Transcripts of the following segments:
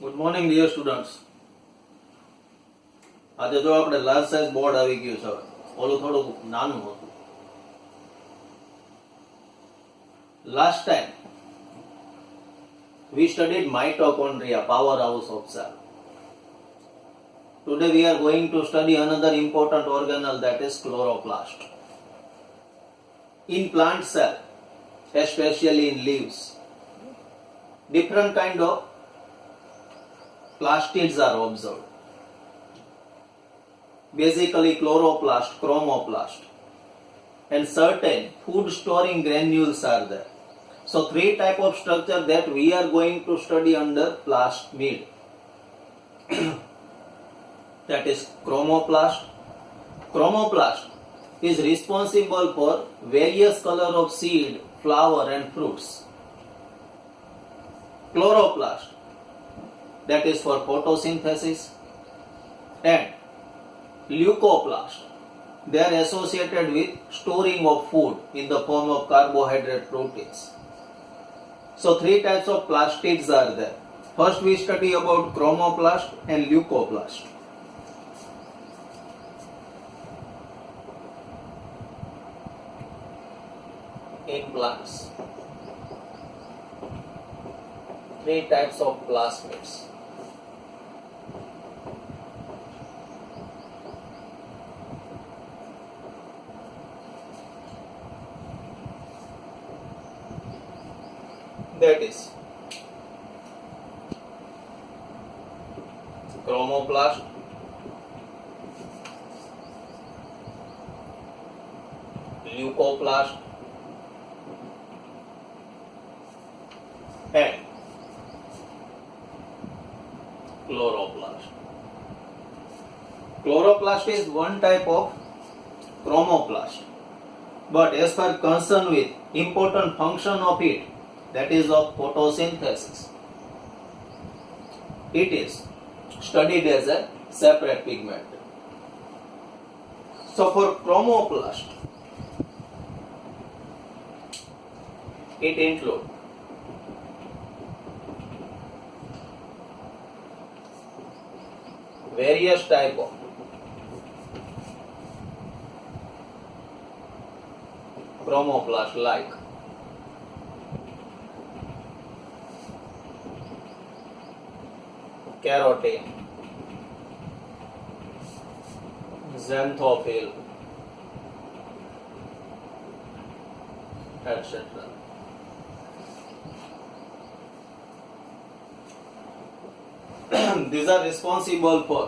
Good morning dear students. આજે જો આપણે લાર્જ સાઇઝ બોર્ડ આવી ગયું છે. ઓલું થોડું નાનું હતું. Last time we studied mitochondria, powerhouse of cell. Today we are going to study another important organelle, that is chloroplast. In plant cell, especially in leaves, different kind of plastids are observed. Basically chloroplast, chromoplast, and certain food storing granules are there. So three type of structure that we are going to study under plasmid. That is chromoplast. Chromoplast is responsible for various color of seed, flower and fruits. Chloroplast, that is for photosynthesis, and leucoplast, they are associated with storing of food in the form of carbohydrate proteins. So three types of plastids are there. First we study about chromoplast and leucoplast. In plants, three types of plasmids. That is chromoplast, leucoplast, and chloroplast. Chloroplast is one type of chromoplast, but as per concern with important function of it, that is of photosynthesis, it is studied as a separate pigment. So for chromoplast, it includes various type of chromoplast like keratin, xanthophyll, etc. These are responsible for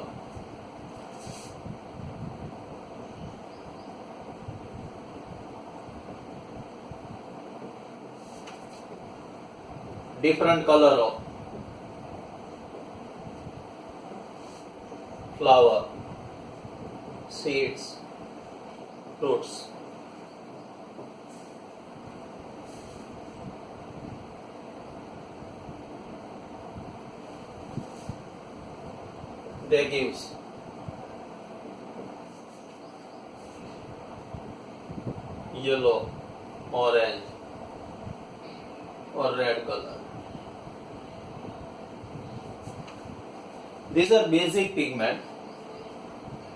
different color of flower, seeds, fruits. They gives yellow, orange or red color. These are basic pigment.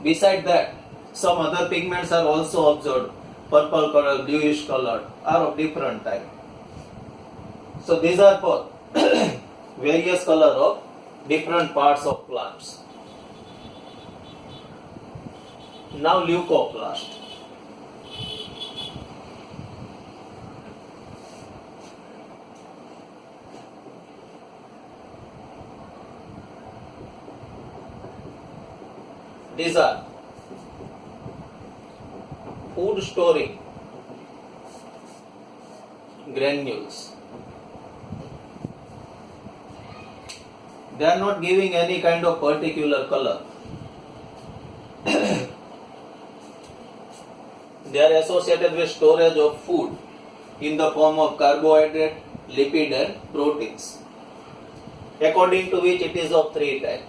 Beside that, some other pigments are also observed. Purple color, bluish color are of different type. So these are for various color of different parts of plants. Now leucoplast. These are food storing granules. They are not giving any kind of particular color. They are associated with storage of food in the form of carbohydrate, lipid and proteins, according to which it is of three types.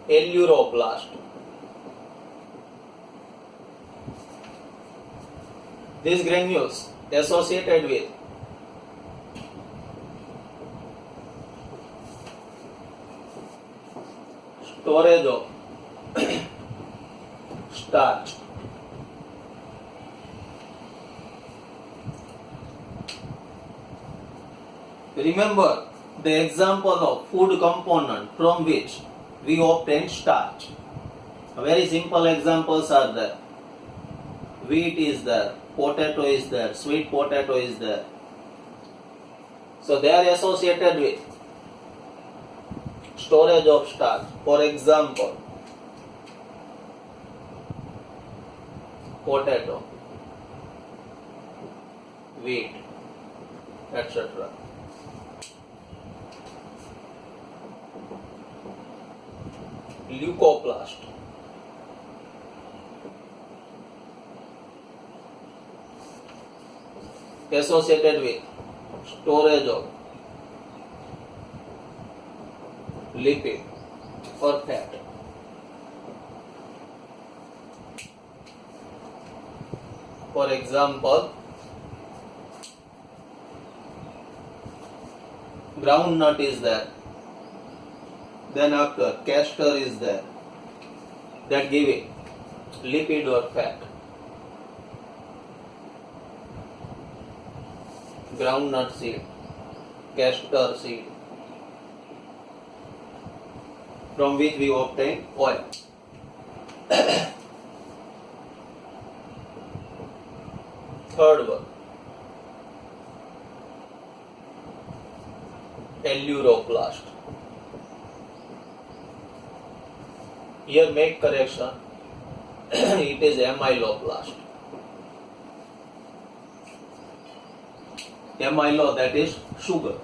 Aleuroplast. These granules associated with storage of starch. Remember the example of food component from which we obtain starch. Very simple examples are there. Wheat is there, potato is there, sweet potato is there. So they are associated with storage of starch. For example, potato, wheat, etc. Leucoplast. Associated with storage of lipid or fat. For example, groundnut is there, then after castor is there, that giving lipid or fat. Groundnut seed, castor seed, from which we obtain oil. Third one, Aleuroplast. Here make correction, it is amyloplast. Amylo, that is sugar.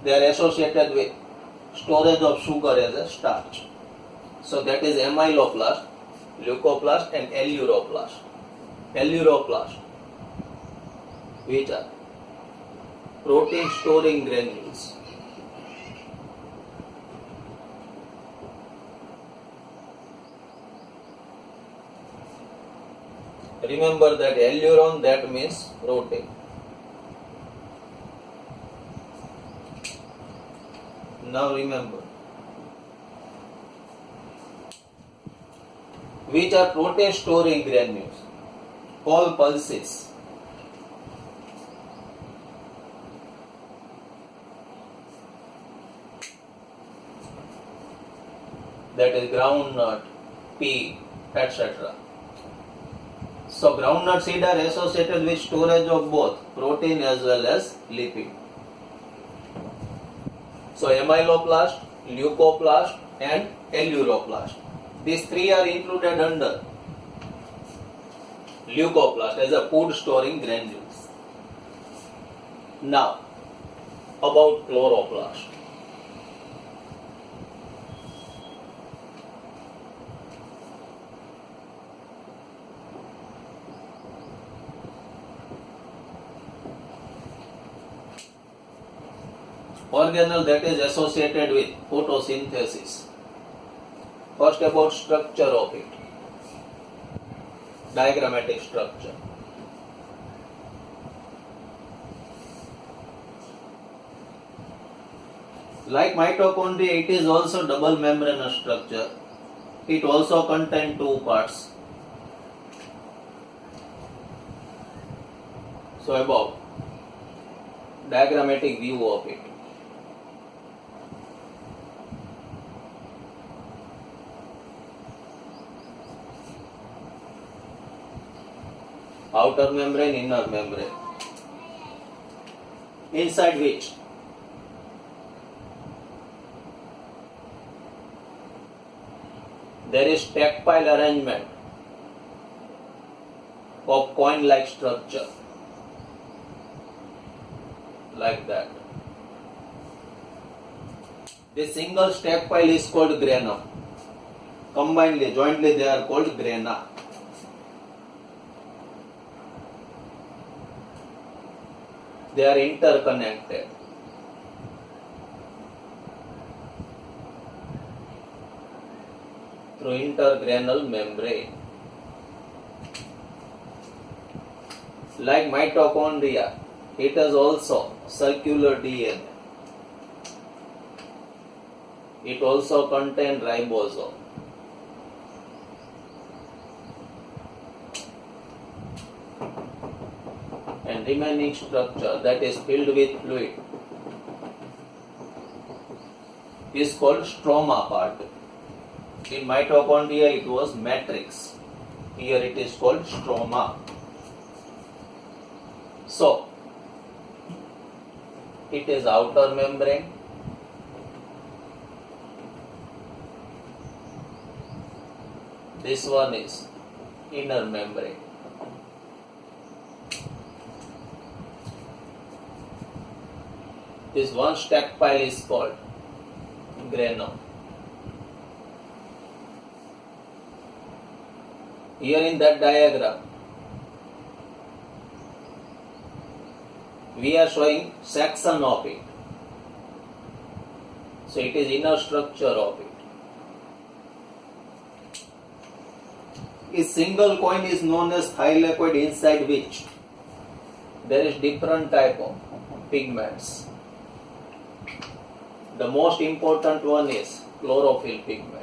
They are associated with storage of sugar as a starch. So that is amyloplast, leucoplast and aleuroplast. Aleuroplast, which are protein storing granules. Remember that aleuron, that means protein. Now remember, which are protein storing granules? All pulses. That is groundnut, pea, etc. So groundnut seed are associated with storage of both protein as well as lipid. So amyloplast, leucoplast and aleuroplast. These three are included under leucoplast as a food storing granules. Now about chloroplast. Organelle that is associated with photosynthesis. First about structure of it. Diagrammatic structure. Like mitochondria, it is also double membranous structure. It also contains two parts. So above, diagrammatic view of it. Outer membrane, inner membrane, inside which there is tactile arrangement of coin-like structure, like that. This single tactile is called granum. Combinedly, jointly they are called grana. They are interconnected. through intergranule membrane. Like mitochondria, it has also circular DNA. It also contains ribosome. And remaining structure that is filled with fluid is called stroma part. In mitochondria it was matrix. Here it is called stroma. So, it is outer membrane. This one is inner membrane. This one stack pile is called granum. Here in that diagram, we are showing section of it. So it is inner structure of it. A single coin is known as thylakoid, inside which there is different type of pigments. The most important one is chlorophyll pigment.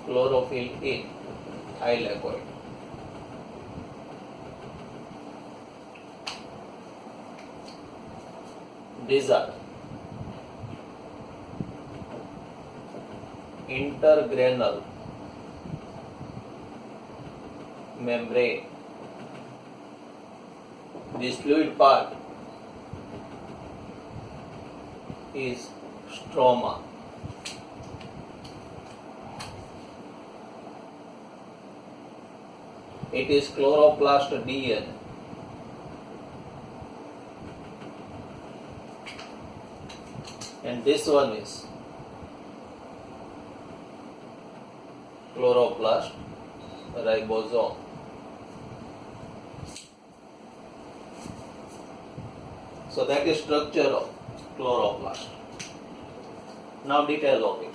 Chlorophyll in thylakoid. These are intergranule membrane. This fluid part is stroma. It is chloroplast DNA. And this one is chloroplast ribosome. So that is structure of chloroplast. Now detail of it.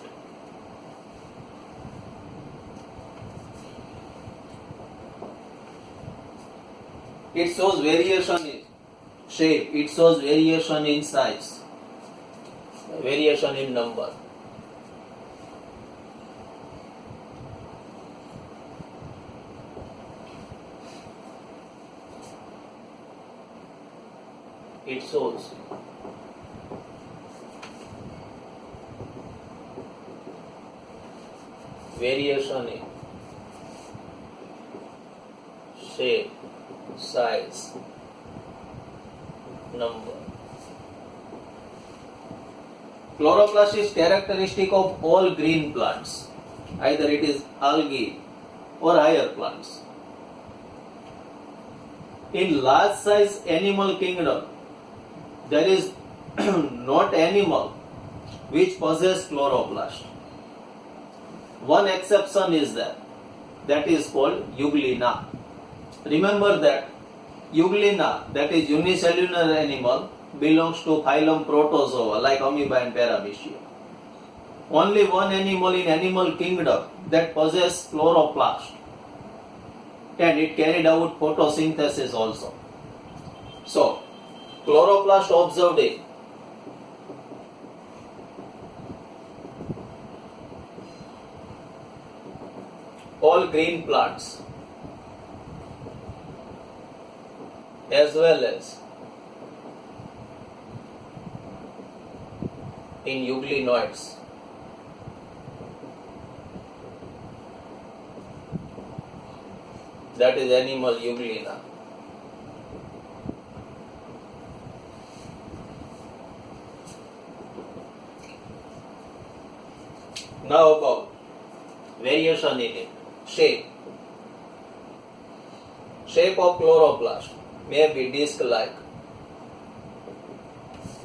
It shows variation in shape, it shows variation in size, variation in number. It shows variation in shape, size, number. Chloroplast is characteristic of all green plants, either it is algae or higher plants. In large size animal kingdom, there is not animal which possess chloroplast. One exception is there, that is called Euglena. Remember that Euglena, that is unicellular animal, belongs to phylum Protozoa like amoeba and paramecia. Only one animal in animal kingdom that possesses chloroplast, and it carried out photosynthesis also. So, chloroplast observed in all green plants as well as in euglenoids. That is animal Euglena. Now about variation in it. Shape. Shape of chloroplast may be disc-like,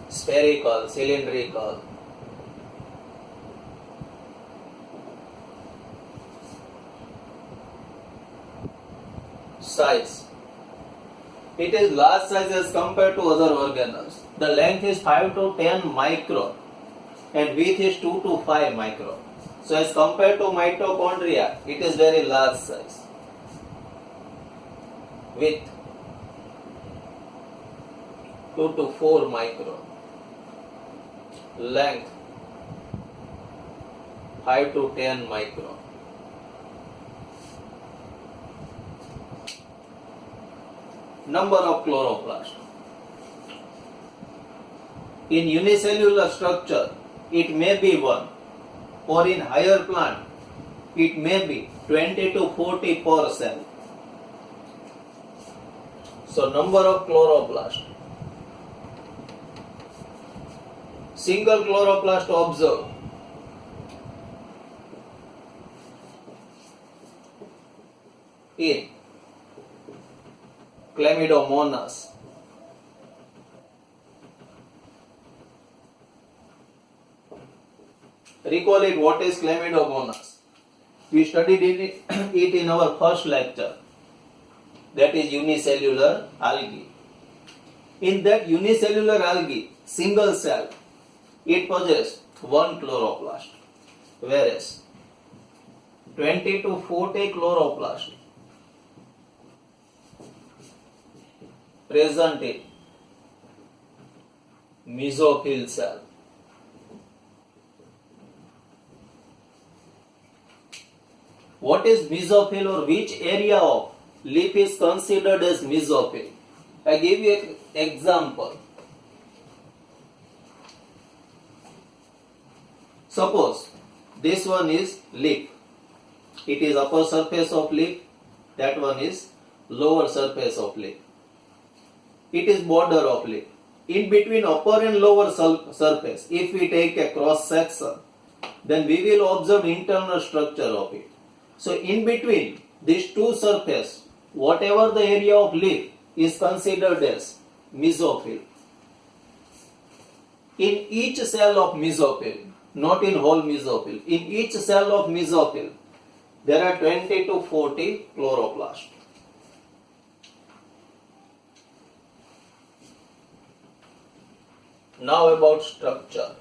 spherical, cylindrical, size. It is large size as compared to other organelles. The length is 5 to 10 micron and width is 2 to 5 micron. So as compared to mitochondria, it is very large size. Width 2 to 4 micron. Length 5 to 10 micron. Number of chloroplasts. In unicellular structure, it may be 1, or in higher plant, it may be 20 to 40 per cell. So, number of chloroplasts. Single chloroplast observed. In Chlamydomonas. Recall it, what is Chlamydomonas? We studied it in our first lecture. That is unicellular algae. In that unicellular algae, single cell, it possesses 1 chloroplast, whereas 20 to 40 chloroplast present in mesophyll cell. What is mesophyll, or which area of leaf is considered as mesophyll? I give you an example. Suppose this one is leaf. It is upper surface of leaf. That one is lower surface of leaf. It is border of leaf. In between upper and lower surface, if we take a cross section, then we will observe internal structure of it. So in between these two surfaces, whatever the area of leaf is considered as mesophyll. In each cell of mesophyll, not in whole mesophyll, in each cell of mesophyll, there are 20 to 40 chloroplasts. Now about structure.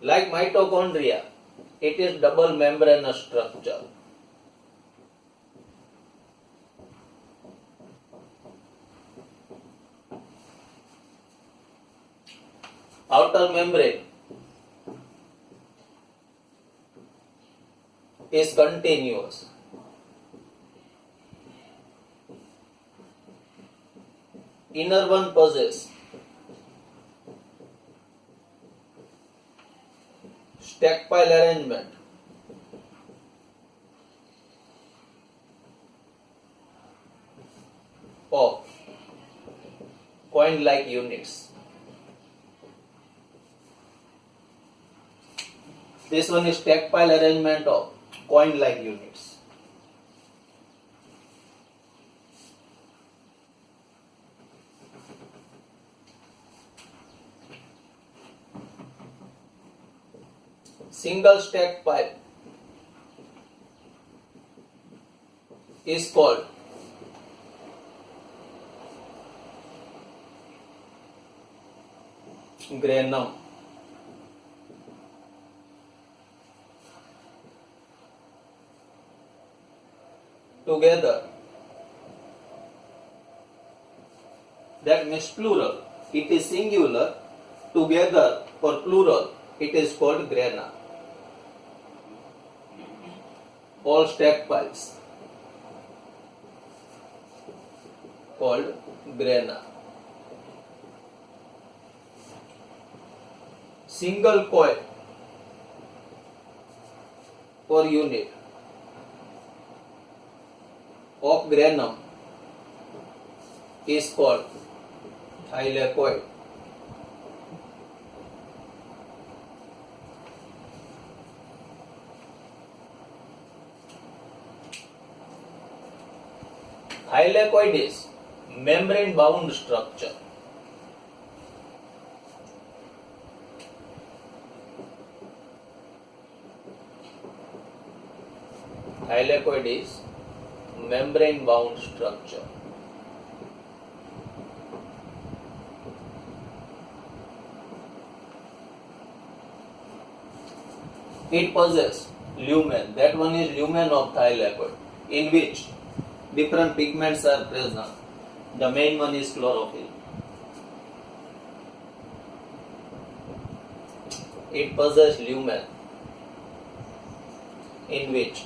Like mitochondria, it is double membranous structure. Outer membrane is continuous. Inner one possesses stack pile arrangement. Of coin-like units. This one is stack pile arrangement of coin-like units. Single stack pile is called granum. Together, that means plural. It is singular. Together or plural, it is called grana. All stack piles called grana. Single coil or unit of granum is called thylakoid. Thylakoid is membrane bound structure. Thylakoid is membrane bound structure. It possesses lumen, that one is lumen of thylakoid, in which different pigments are present. The main one is chlorophyll. It possesses lumen, in which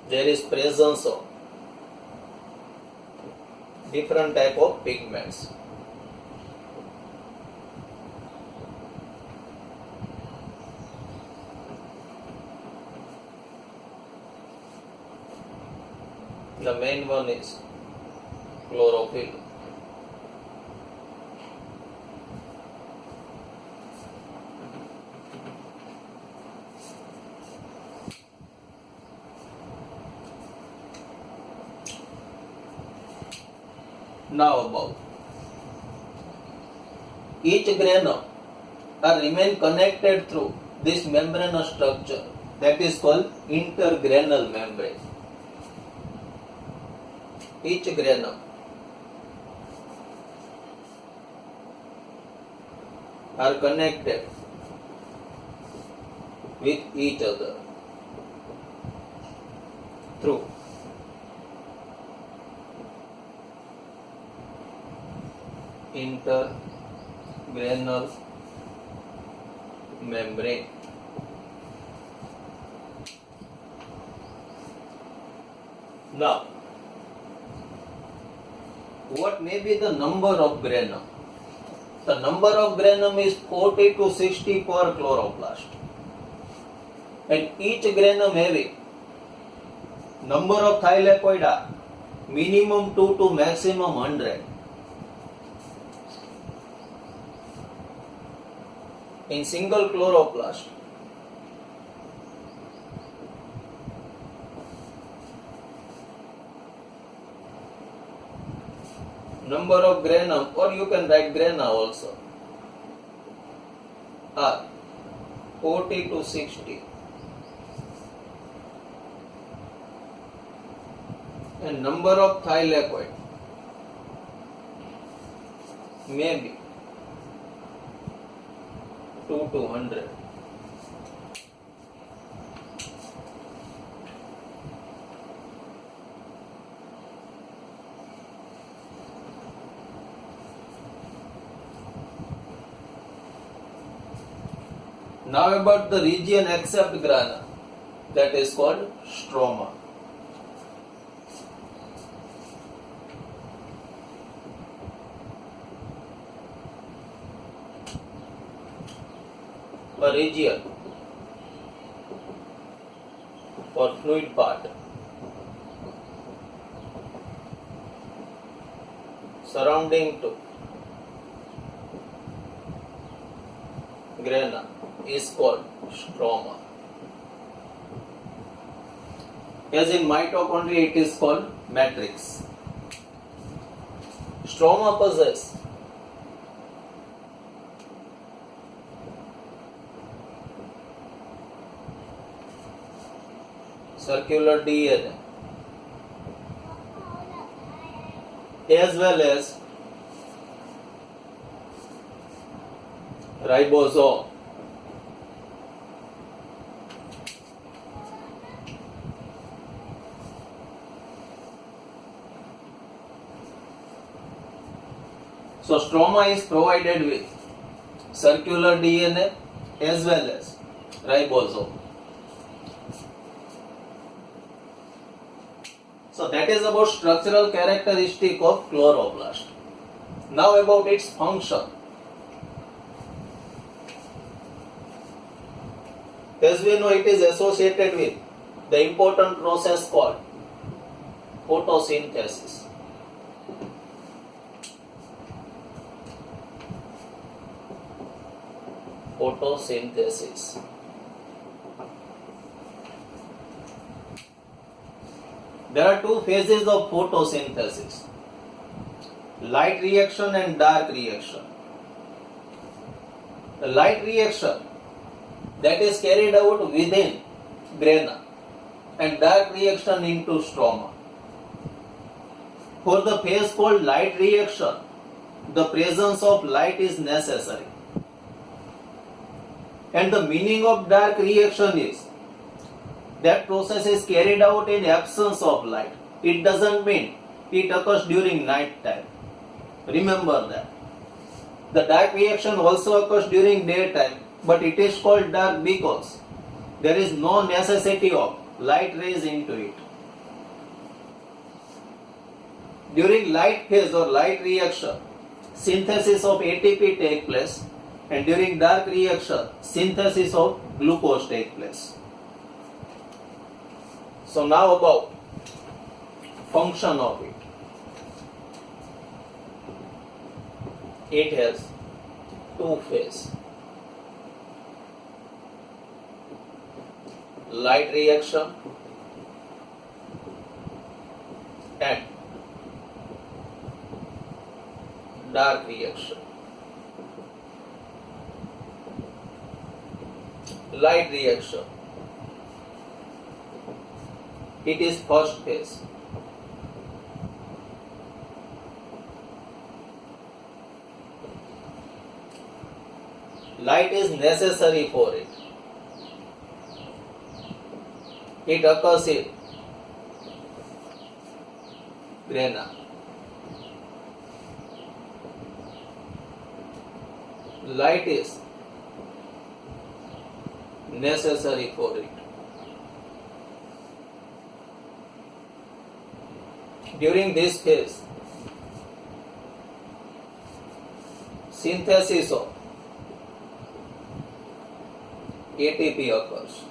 there is presence of different type of pigments. The main one is chlorophyll. Now about each granule remain connected through this membranous structure that is called intergranule membrane. Each granule are connected with each other through intergranule membrane. Now, what may be the number of granum? The number of granum is 40 to 60 per chloroplast, and each granum having number of thylakoid are minimum 2 to maximum 100. In single chloroplast, number of granum, or you can write grana also, are 40 to 60, and number of thylakoid may be 2 to 100. Now about the region except grana, that is called stroma. A region for fluid part surrounding to grana is called stroma. As in mitochondria, it is called matrix. Stroma possesses circular DNA as well as ribosome. So stroma is provided with circular DNA as well as ribosome. So that is about structural characteristic of chloroplast. Now about its function. As we know, it is associated with the important process called photosynthesis. Photosynthesis. There are two phases of photosynthesis: light reaction and dark reaction. The light reaction that is carried out within grana and dark reaction into stroma. For the phase called light reaction, the presence of light is necessary. And the meaning of dark reaction is that process is carried out in absence of light. It doesn't mean it occurs during night time. Remember that. The dark reaction also occurs during daytime, but it is called dark because there is no necessity of light rays into it. During light phase or light reaction, synthesis of ATP take place, and during dark reaction, synthesis of glucose take place. So now about function of it. It has two phases. Light reaction and dark reaction. Light reaction, it is first phase. Light is necessary for it. It occurs in grana. Light is necessary for it. During this phase, synthesis of ATP occurs.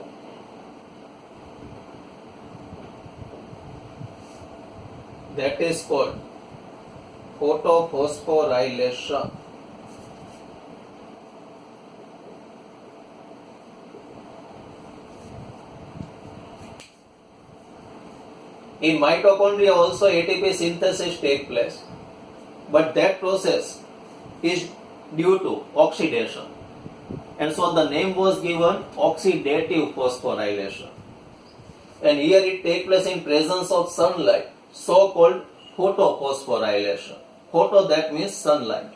That is called photophosphorylation. In mitochondria also ATP synthesis takes place, but that process is due to oxidation, and so the name was given oxidative phosphorylation. And here it takes place in presence of sunlight, so called photophosphorylation. Photo, that means sunlight.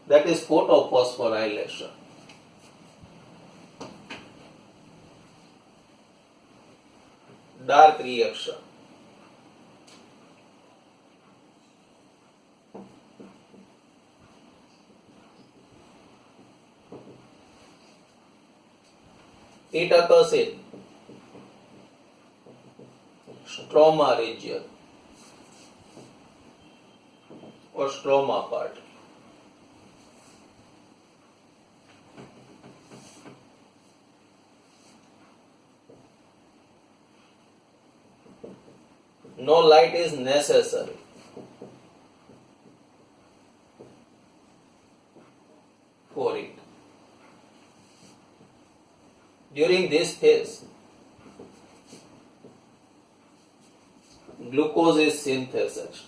That is photophosphorylation. Dark reaction. It occurs in stroma region or stroma part. No light is necessary. For it. During this phase, glucose is synthesized.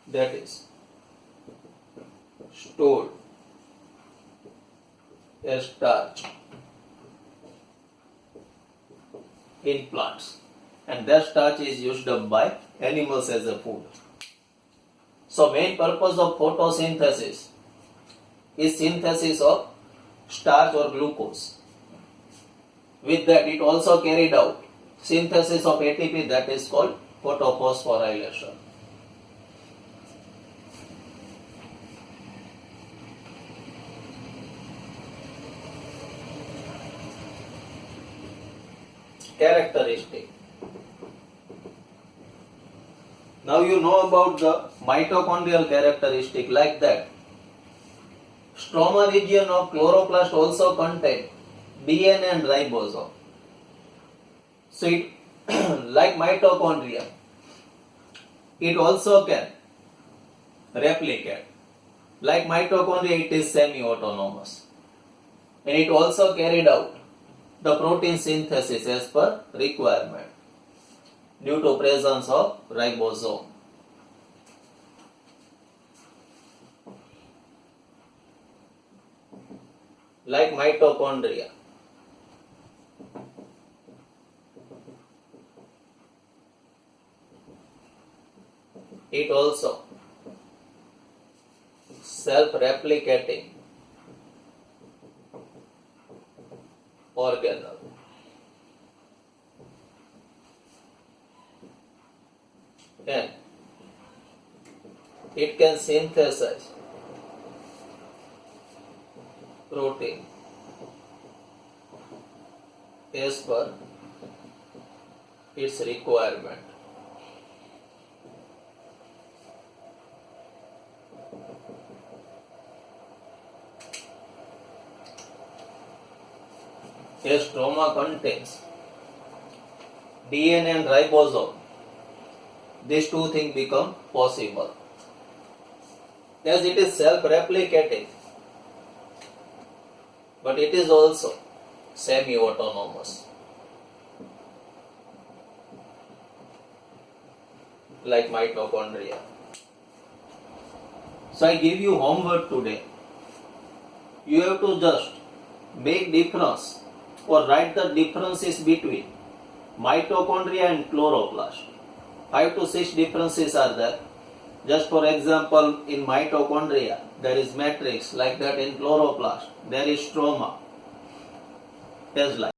That is stored as starch in plants, and that starch is used up by animals as a food. So main purpose of photosynthesis is synthesis of starch or glucose. With that, it also carried out synthesis of ATP, that is called photophosphorylation. Characteristic. Now you know about the mitochondrial characteristic. Like that, stroma region of chloroplast also contain DNA and ribosome. So it, like mitochondria, it also can replicate. Like mitochondria, it is semi-autonomous, and it also carried out the protein synthesis as per requirement due to presence of ribosome. like mitochondria. It also self-replicating organelle. And it can synthesize protein as per its requirement. A stroma contains DNA and ribosome. These two things become possible. As it is self-replicating, but it is also semi-autonomous, like mitochondria. So I give you homework today. You have to just make difference or write the differences between mitochondria and chloroplast. 5 to 6 differences are there. Just for example, in mitochondria, there is matrix, like that in chloroplast, there is stroma, as like.